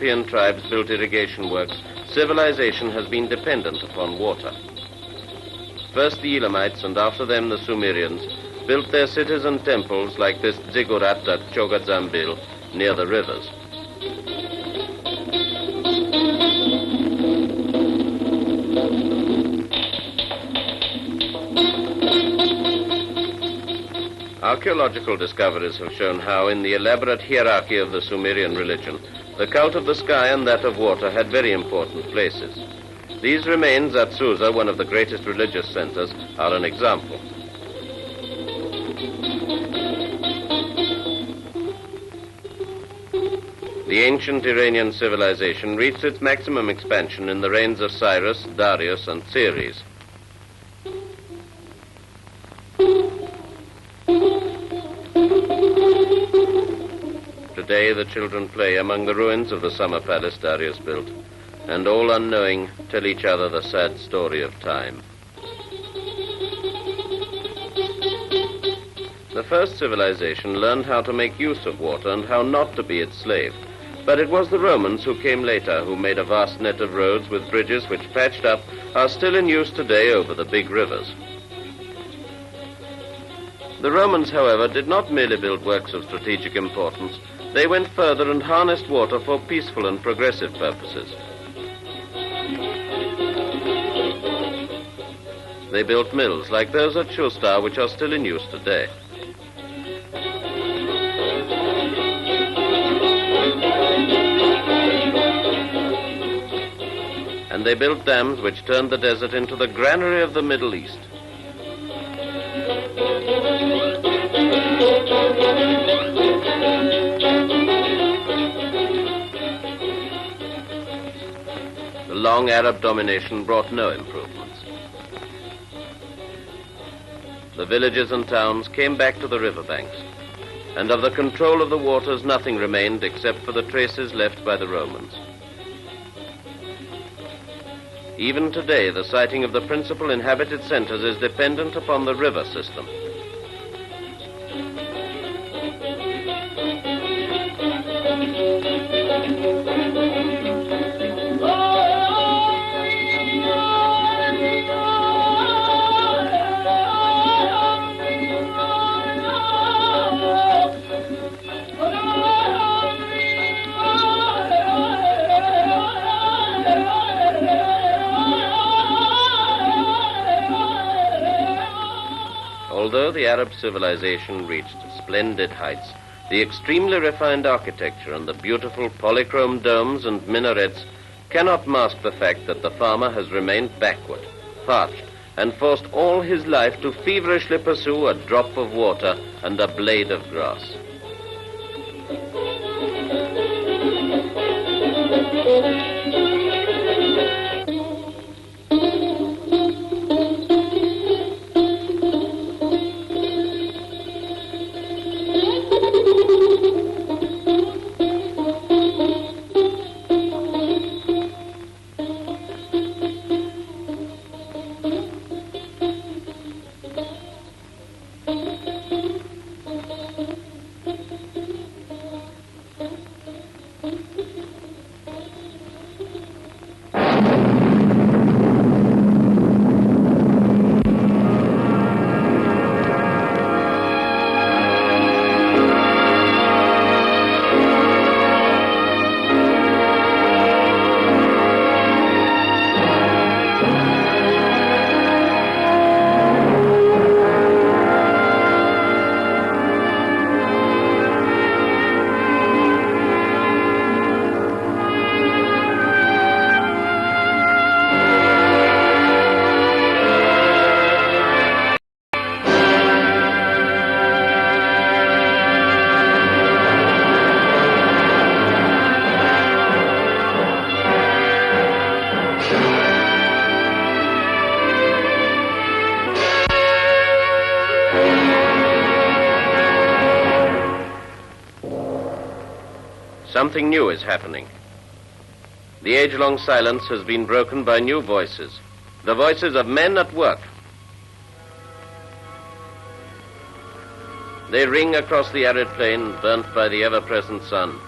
European tribes built irrigation works, civilization has been dependent upon water. First the Elamites and after them the Sumerians built their cities and temples like this ziggurat at Chogadzambil near the rivers. Archaeological discoveries have shown how, in the elaborate hierarchy of the Sumerian religion, the cult of the sky and that of water had very important places. These remains at Susa, one of the greatest religious centers, are an example. The ancient Iranian civilization reached its maximum expansion in the reigns of Cyrus, Darius, and Ceres. Today, the children play among the ruins of the summer palace Darius built, and all unknowing tell each other the sad story of time. The first civilization learned how to make use of water and how not to be its slave. But it was the Romans who came later who made a vast net of roads with bridges which, patched up, are still in use today over the big rivers. The Romans, however, did not merely build works of strategic importance. They went further and harnessed water for peaceful and progressive purposes. They built mills like those at Shustar, which are still in use today. And they built dams which turned the desert into the granary of the Middle East. The long Arab domination brought no improvements. The villages and towns came back to the riverbanks, and of the control of the waters nothing remained except for the traces left by the Romans. Even today, the siting of the principal inhabited centers is dependent upon the river system. Although the Arab civilization reached splendid heights, the extremely refined architecture and the beautiful polychrome domes and minarets cannot mask the fact that the farmer has remained backward, parched, and forced all his life to feverishly pursue a drop of water and a blade of grass. Something new is happening. The age-long silence has been broken by new voices, the voices of men at work. They ring across the arid plain burnt by the ever-present sun.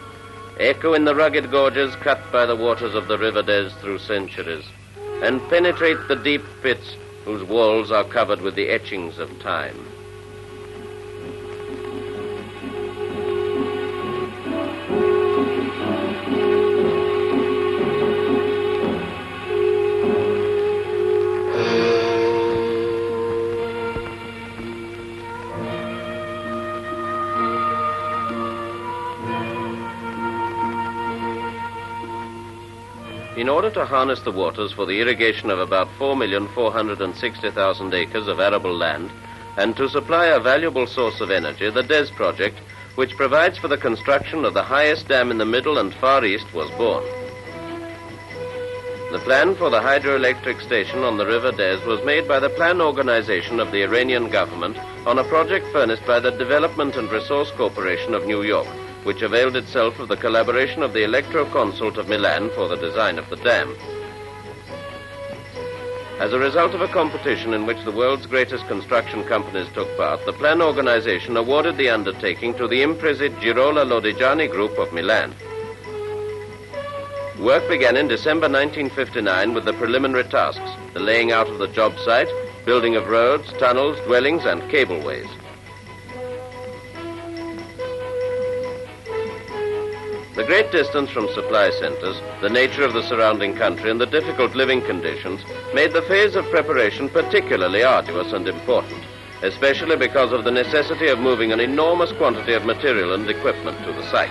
echo in the rugged gorges cut by the waters of the River DEZ through centuries, and penetrate the deep pits whose walls are covered with the etchings of time. In order to harness the waters for the irrigation of about 4,460,000 acres of arable land and to supply a valuable source of energy, the DEZ project, which provides for the construction of the highest dam in the Middle and Far East, was born. The plan for the hydroelectric station on the River DEZ was made by the plan organization of the Iranian government on a project furnished by the Development and Resource Corporation of New York, which availed itself of the collaboration of the Electro-Consult of Milan for the design of the dam. As a result of a competition in which the world's greatest construction companies took part, the plan organization awarded the undertaking to the Imprese Girola Lodigiani Group of Milan. Work began in December 1959 with the preliminary tasks, the laying out of the job site, building of roads, tunnels, dwellings, and cableways. The great distance from supply centers, the nature of the surrounding country, and the difficult living conditions made the phase of preparation particularly arduous and important, especially because of the necessity of moving an enormous quantity of material and equipment to the site.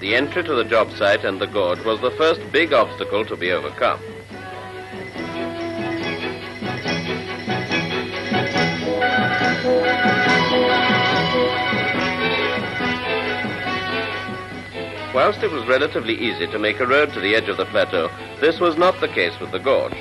The entry to the job site and the gorge was the first big obstacle to be overcome. Whilst it was relatively easy to make a road to the edge of the plateau, this was not the case with the gorge.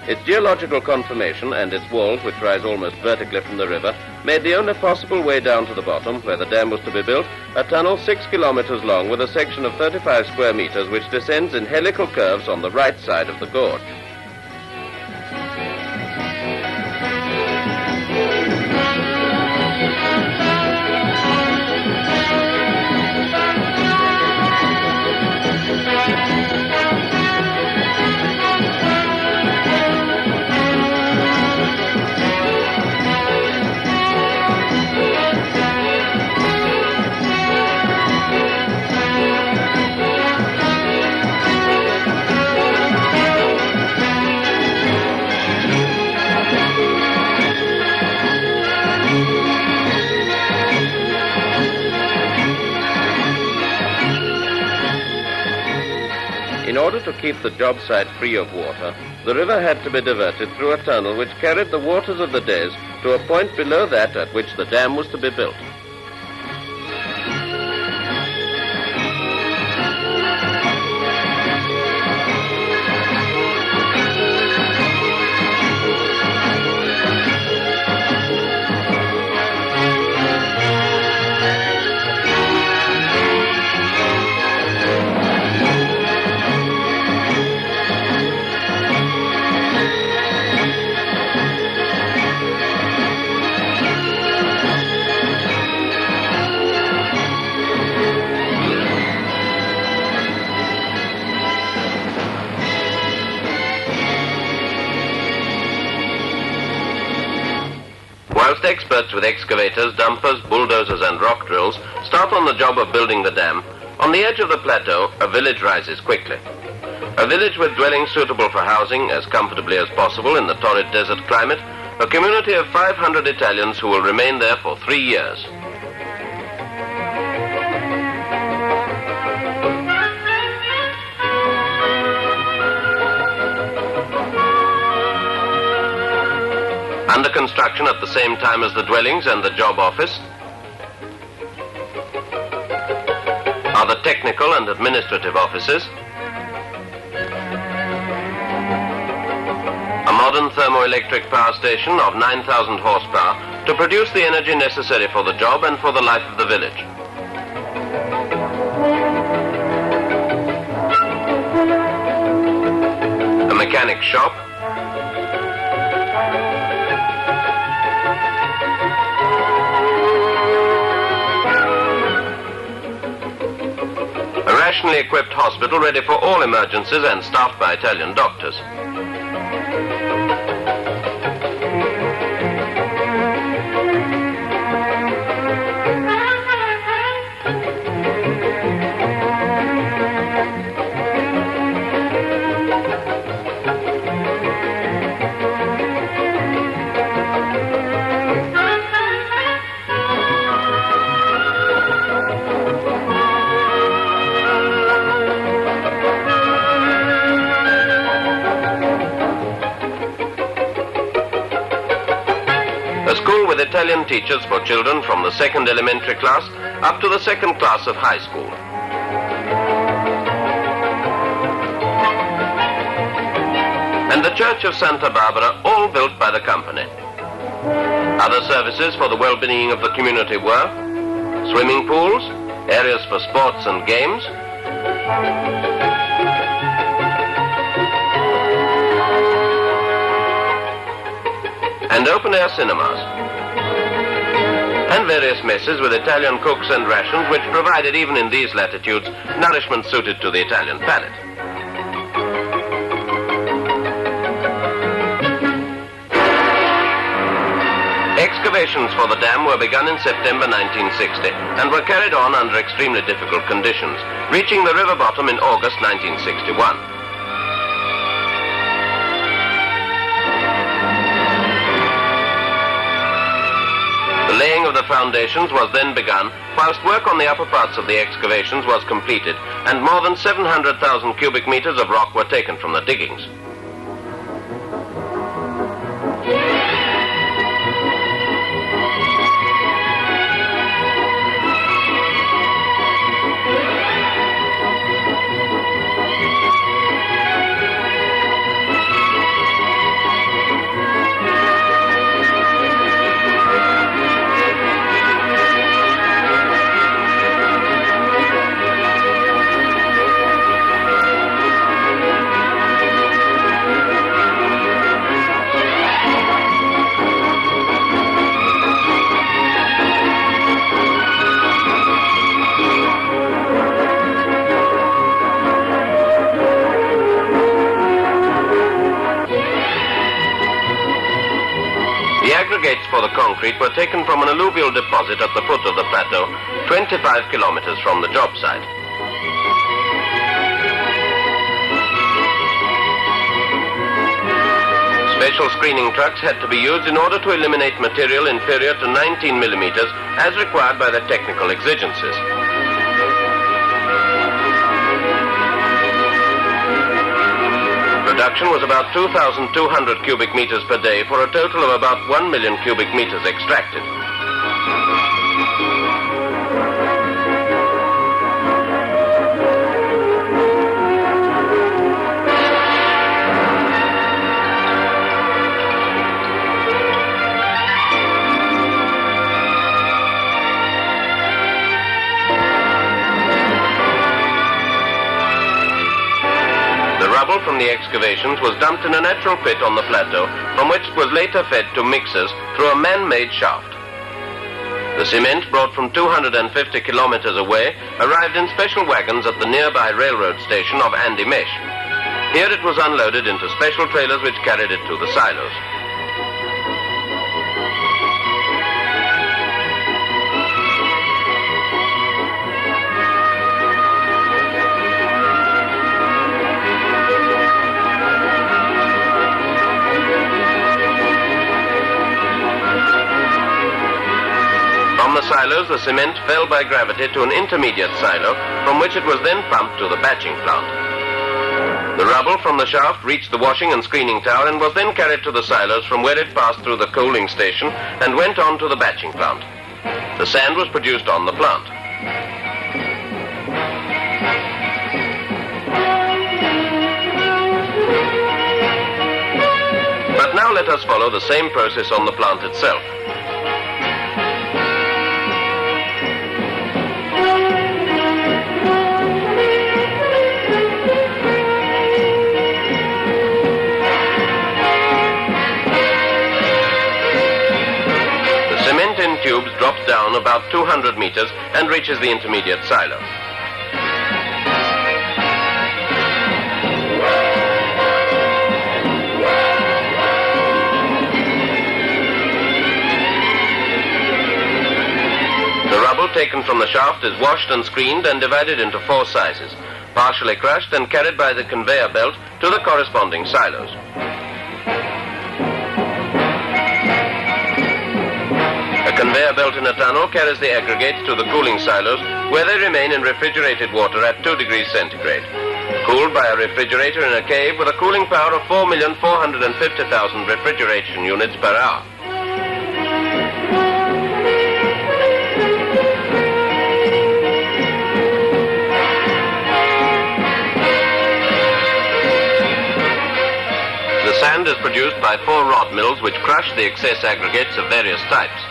Its geological conformation and its walls, which rise almost vertically from the river, made the only possible way down to the bottom, where the dam was to be built, a tunnel 6 kilometers long with a section of 35 square meters which descends in helical curves on the right side of the gorge. In order to keep the job site free of water, the river had to be diverted through a tunnel which carried the waters of the DEZ to a point below that at which the dam was to be built. Whilst experts with excavators, dumpers, bulldozers and rock drills start on the job of building the dam, on the edge of the plateau, a village rises quickly. A village with dwellings suitable for housing as comfortably as possible in the torrid desert climate, a community of 500 Italians who will remain there for 3 years. Under construction at the same time as the dwellings and the job office are the technical and administrative offices, a modern thermoelectric power station of 9,000 horsepower to produce the energy necessary for the job and for the life of the village. mechanic shop, a rationally equipped hospital ready for all emergencies and staffed by Italian doctors. A school with Italian teachers for children from the second elementary class up to the second class of high school. And the Church of Santa Barbara, all built by the company. Other services for the well-being of the community were swimming pools, areas for sports and games, and open-air cinemas, and various messes with Italian cooks and rations which provided, even in these latitudes, nourishment suited to the Italian palate. Excavations for the dam were begun in September 1960 and were carried on under extremely difficult conditions, reaching the river bottom in August 1961. The laying of the foundations was then begun, whilst work on the upper parts of the excavations was completed, and more than 700,000 cubic meters of rock were taken from the diggings. The aggregates for the concrete were taken from an alluvial deposit at the foot of the plateau, 25 kilometers from the job site. Special screening trucks had to be used in order to eliminate material inferior to 19 millimeters as required by the technical exigencies. Production was about 2,200 cubic meters per day for a total of about 1 million cubic meters extracted. Rubble from the excavations was dumped in a natural pit on the plateau, from which it was later fed to mixers through a man-made shaft. The cement, brought from 250 kilometers away, arrived in special wagons at the nearby railroad station of Andy-Mesh. Here it was unloaded into special trailers which carried it to the silos. From the silos, the cement fell by gravity to an intermediate silo, from which it was then pumped to the batching plant. The rubble from the shaft reached the washing and screening tower and was then carried to the silos, from where it passed through the coaling station and went on to the batching plant. The sand was produced on the plant. But now let us follow the same process on the plant itself. about 200 meters and reaches the intermediate silo. The rubble taken from the shaft is washed and screened and divided into 4 sizes, partially crushed and carried by the conveyor belt to the corresponding silos. A conveyor belt in a tunnel carries the aggregates to the cooling silos, where they remain in refrigerated water at 2 degrees centigrade, cooled by a refrigerator in a cave with a cooling power of 4,450,000 refrigeration units per hour. The sand is produced by 4 rod mills which crush the excess aggregates of various types.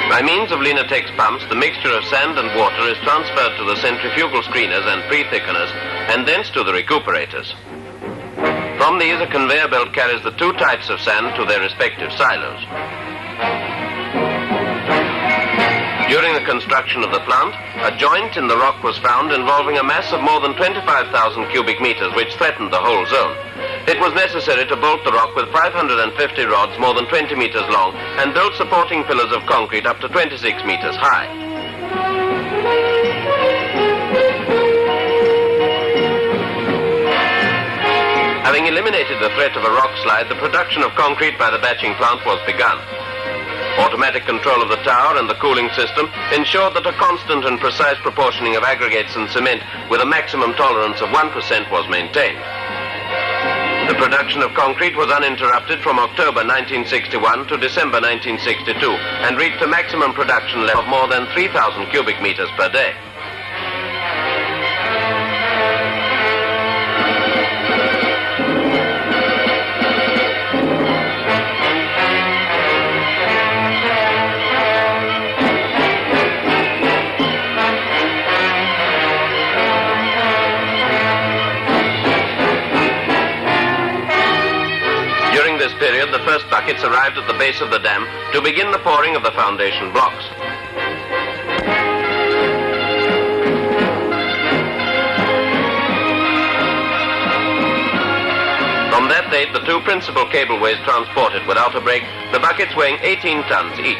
By means of Linatex pumps, the mixture of sand and water is transferred to the centrifugal screeners and pre-thickeners, and thence to the recuperators. From these, a conveyor belt carries the 2 types of sand to their respective silos. During the construction of the plant, a joint in the rock was found involving a mass of more than 25,000 cubic meters, which threatened the whole zone. It was necessary to bolt the rock with 550 rods more than 20 meters long and build supporting pillars of concrete up to 26 meters high. Having eliminated the threat of a rock slide, the production of concrete by the batching plant was begun. Automatic control of the tower and the cooling system ensured that a constant and precise proportioning of aggregates and cement with a maximum tolerance of 1% was maintained. The production of concrete was uninterrupted from October 1961 to December 1962 and reached a maximum production level of more than 3,000 cubic meters per day. During this period, the first buckets arrived at the base of the dam to begin the pouring of the foundation blocks. From that date, the 2 principal cableways transported without a break, the buckets weighing 18 tons each.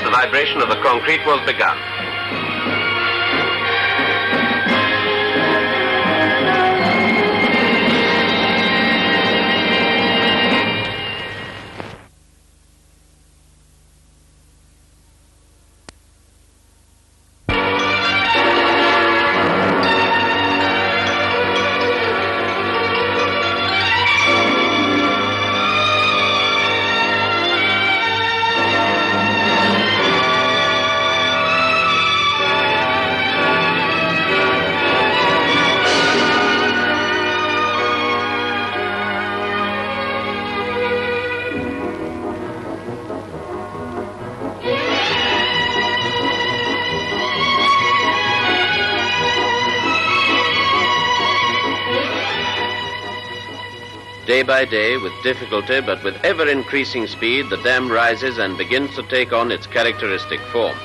The vibration of the concrete was begun. Day by day, with difficulty but with ever-increasing speed, the dam rises and begins to take on its characteristic form.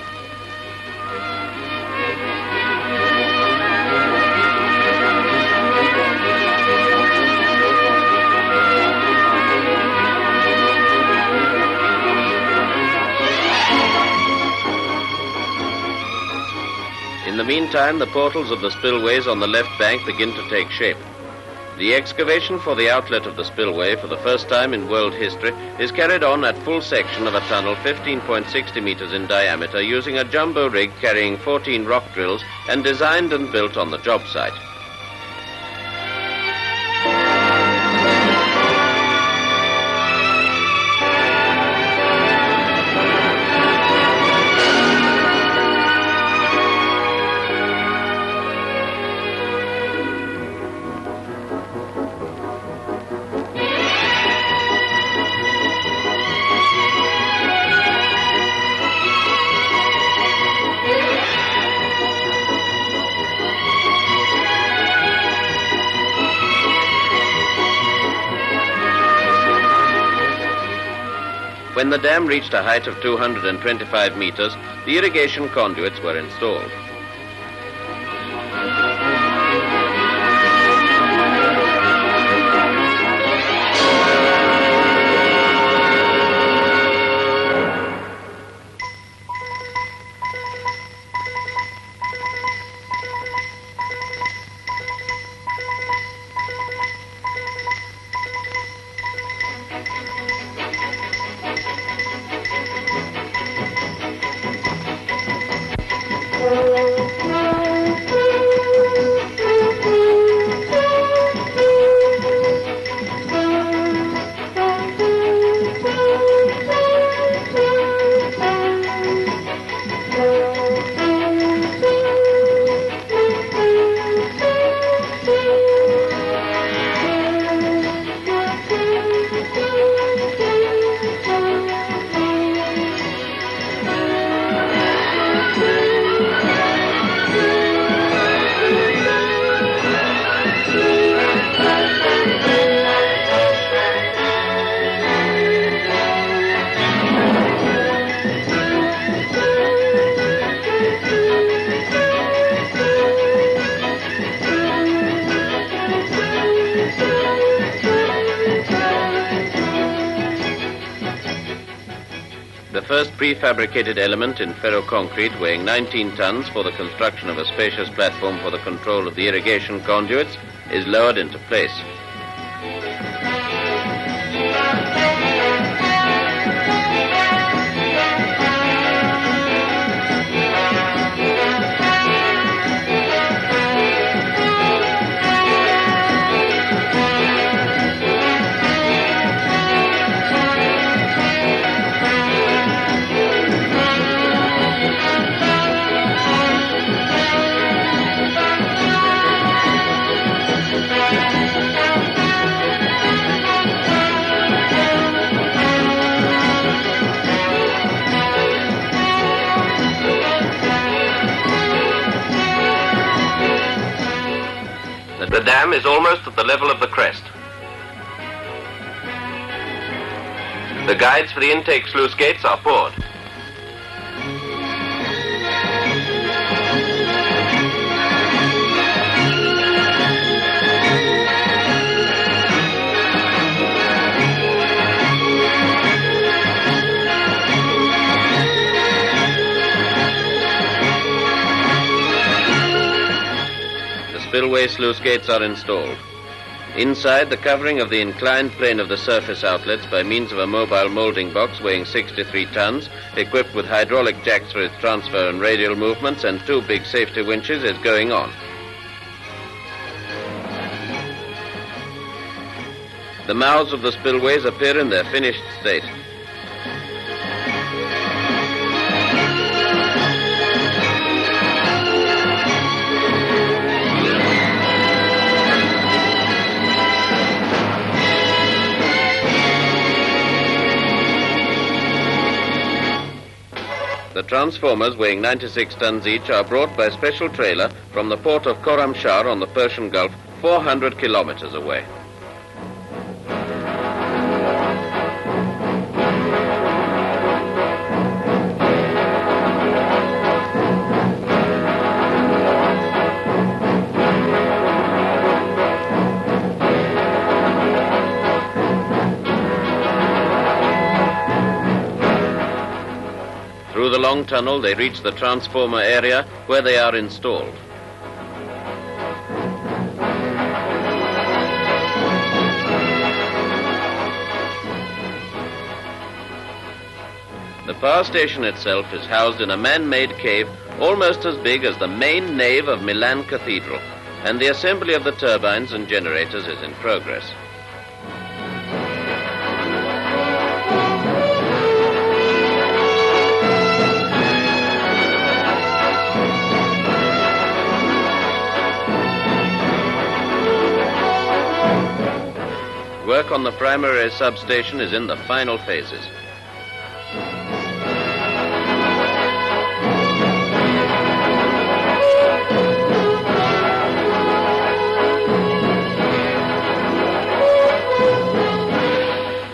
In the the meantime, the portals of the spillways on the left bank begin to take shape. The excavation for the outlet of the spillway for the first time in world history is carried on at full section of a tunnel 15.60 meters in diameter using a jumbo rig carrying 14 rock drills and designed and built on the job site. When the dam reached a height of 225 meters, the irrigation conduits were installed. The first prefabricated element in ferroconcrete weighing 19 tons for the construction of a spacious platform for the control of the irrigation conduits is lowered into place. The dam is almost at the level of the crest. The guides for the intake sluice gates are poured. Spillway sluice gates are installed. Inside, the covering of the inclined plane of the surface outlets by means of a mobile molding box weighing 63 tons, equipped with hydraulic jacks for its transfer and radial movements and 2 big safety winches, is going on. The mouths of the spillways appear in their finished state. The transformers, weighing 96 tons each, are brought by special trailer from the port of Khorramshahr on the Persian Gulf, 400 kilometers away. Through the long tunnel, they reach the transformer area where they are installed. The power station itself is housed in a man-made cave almost as big as the main nave of Milan Cathedral, and the assembly of the turbines and generators is in progress. Work on the primary substation is in the final phases.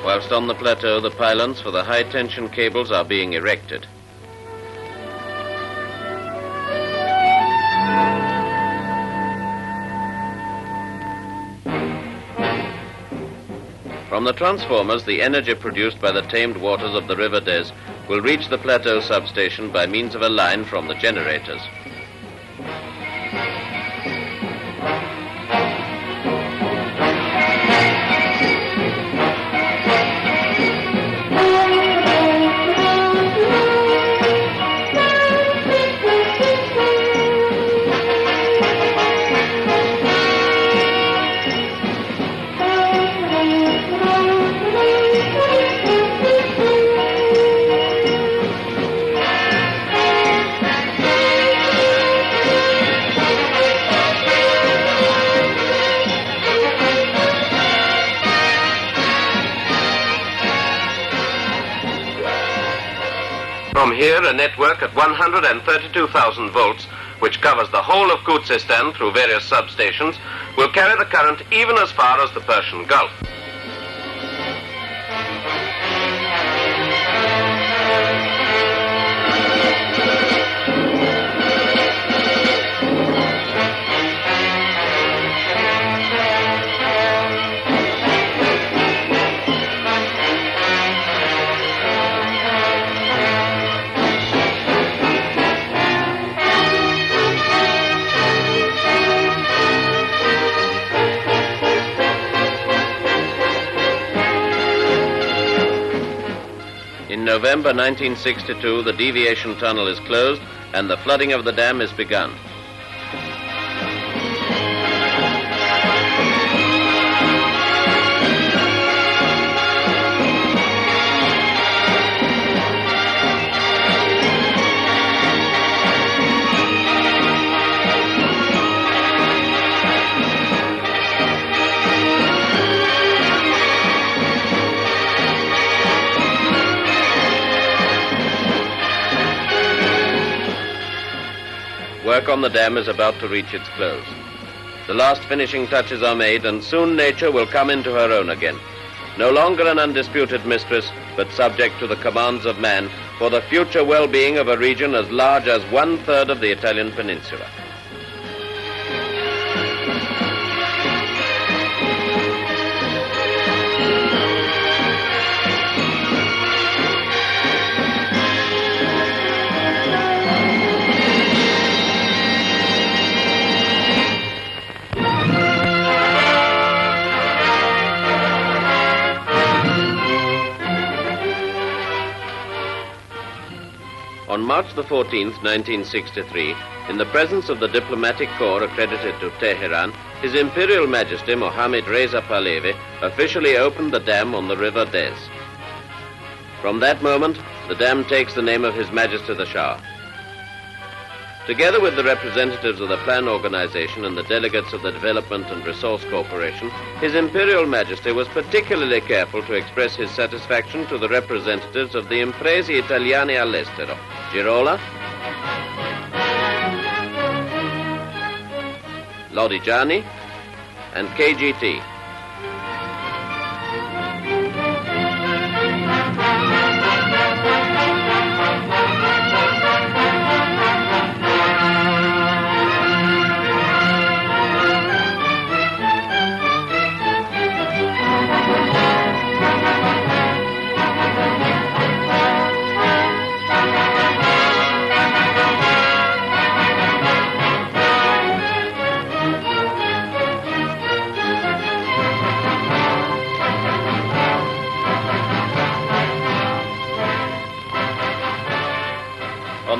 Whilst on the plateau, the pylons for the high-tension cables are being erected. From the transformers, the energy produced by the tamed waters of the River DEZ will reach the plateau substation by means of a line from the generators. From here, a network at 132,000 volts, which covers the whole of Khuzestan through various substations, will carry the current even as far as the Persian Gulf. In November 1962, the deviation tunnel is closed and the flooding of the dam is begun. Work on the dam is about to reach its close. The last finishing touches are made, and soon nature will come into her own again. No longer an undisputed mistress, but subject to the commands of man for the future well-being of a region as large as 1/3 of the Italian peninsula. On March the 14th, 1963, in the presence of the diplomatic corps accredited to Tehran, His Imperial Majesty Mohammad Reza Pahlavi officially opened the dam on the River DEZ. From that moment, the dam takes the name of His Majesty the Shah. Together with the representatives of the Plan Organization and the delegates of the Development and Resource Corporation, His Imperial Majesty was particularly careful to express his satisfaction to the representatives of the Imprese Italiane all'estero, Girola, Lodigiani, and KGT.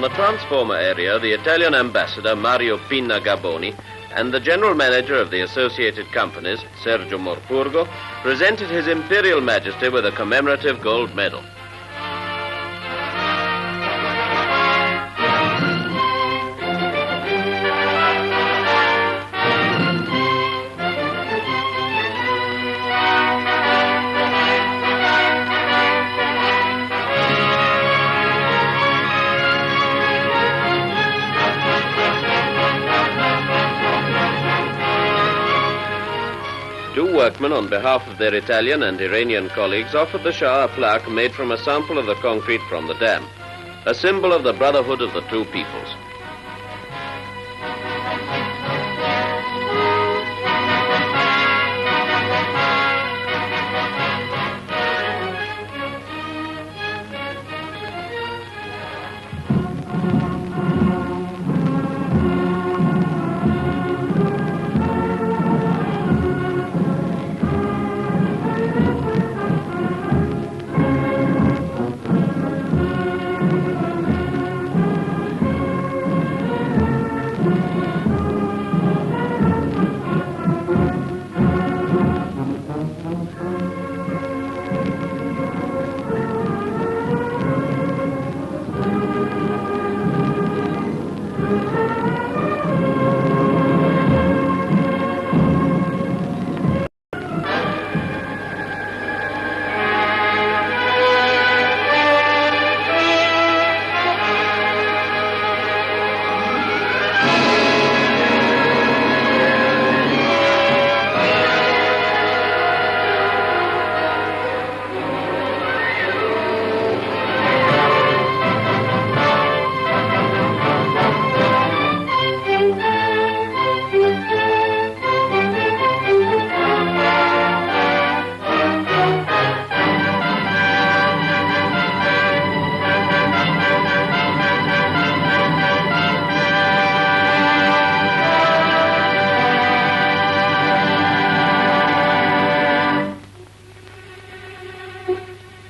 From the transformer area, the Italian ambassador, Mario Pinna Gaboni, and the general manager of the associated companies, Sergio Morpurgo, presented His Imperial Majesty with a commemorative gold medal. Two workmen, on behalf of their Italian and Iranian colleagues, offered the Shah a plaque made from a sample of the concrete from the dam, a symbol of the brotherhood of the two peoples.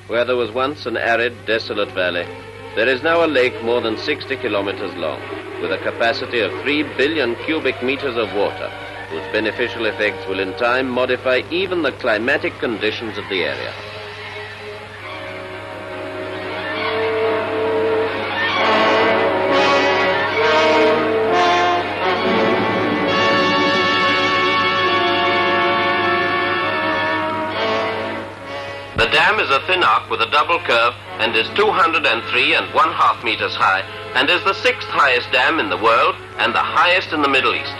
Where there was once an arid, desolate valley, there is now a lake more than 60 kilometers long, with a capacity of 3 billion cubic meters of water, whose beneficial effects will in time modify even the climatic conditions of the area. The dam is a thin arc with a double curve and is 203½ meters high and is the 6th highest dam in the world and the highest in the Middle East.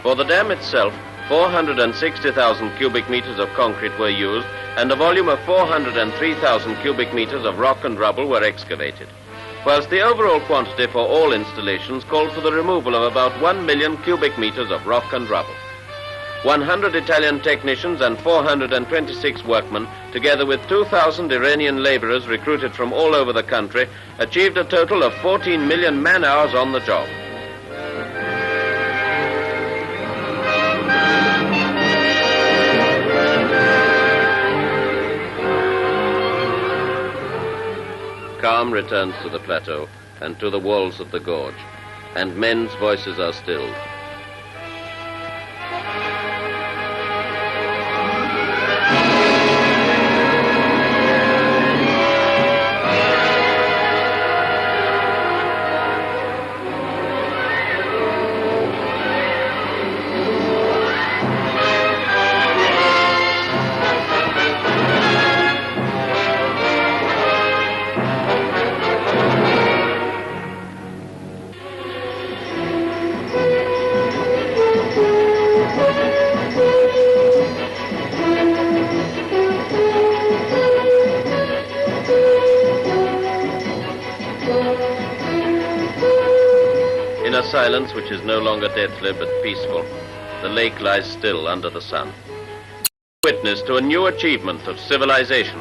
For the dam itself, 460,000 cubic meters of concrete were used and a volume of 403,000 cubic meters of rock and rubble were excavated, whilst the overall quantity for all installations called for the removal of about 1 million cubic meters of rock and rubble. 100 Italian technicians and 426 workmen, together with 2,000 Iranian laborers recruited from all over the country, achieved a total of 14 million man-hours on the job. Calm returns to the plateau and to the walls of the gorge, and men's voices are stilled. In a silence which is no longer deathly but peaceful, the lake lies still under the sun. Witness to a new achievement of civilization.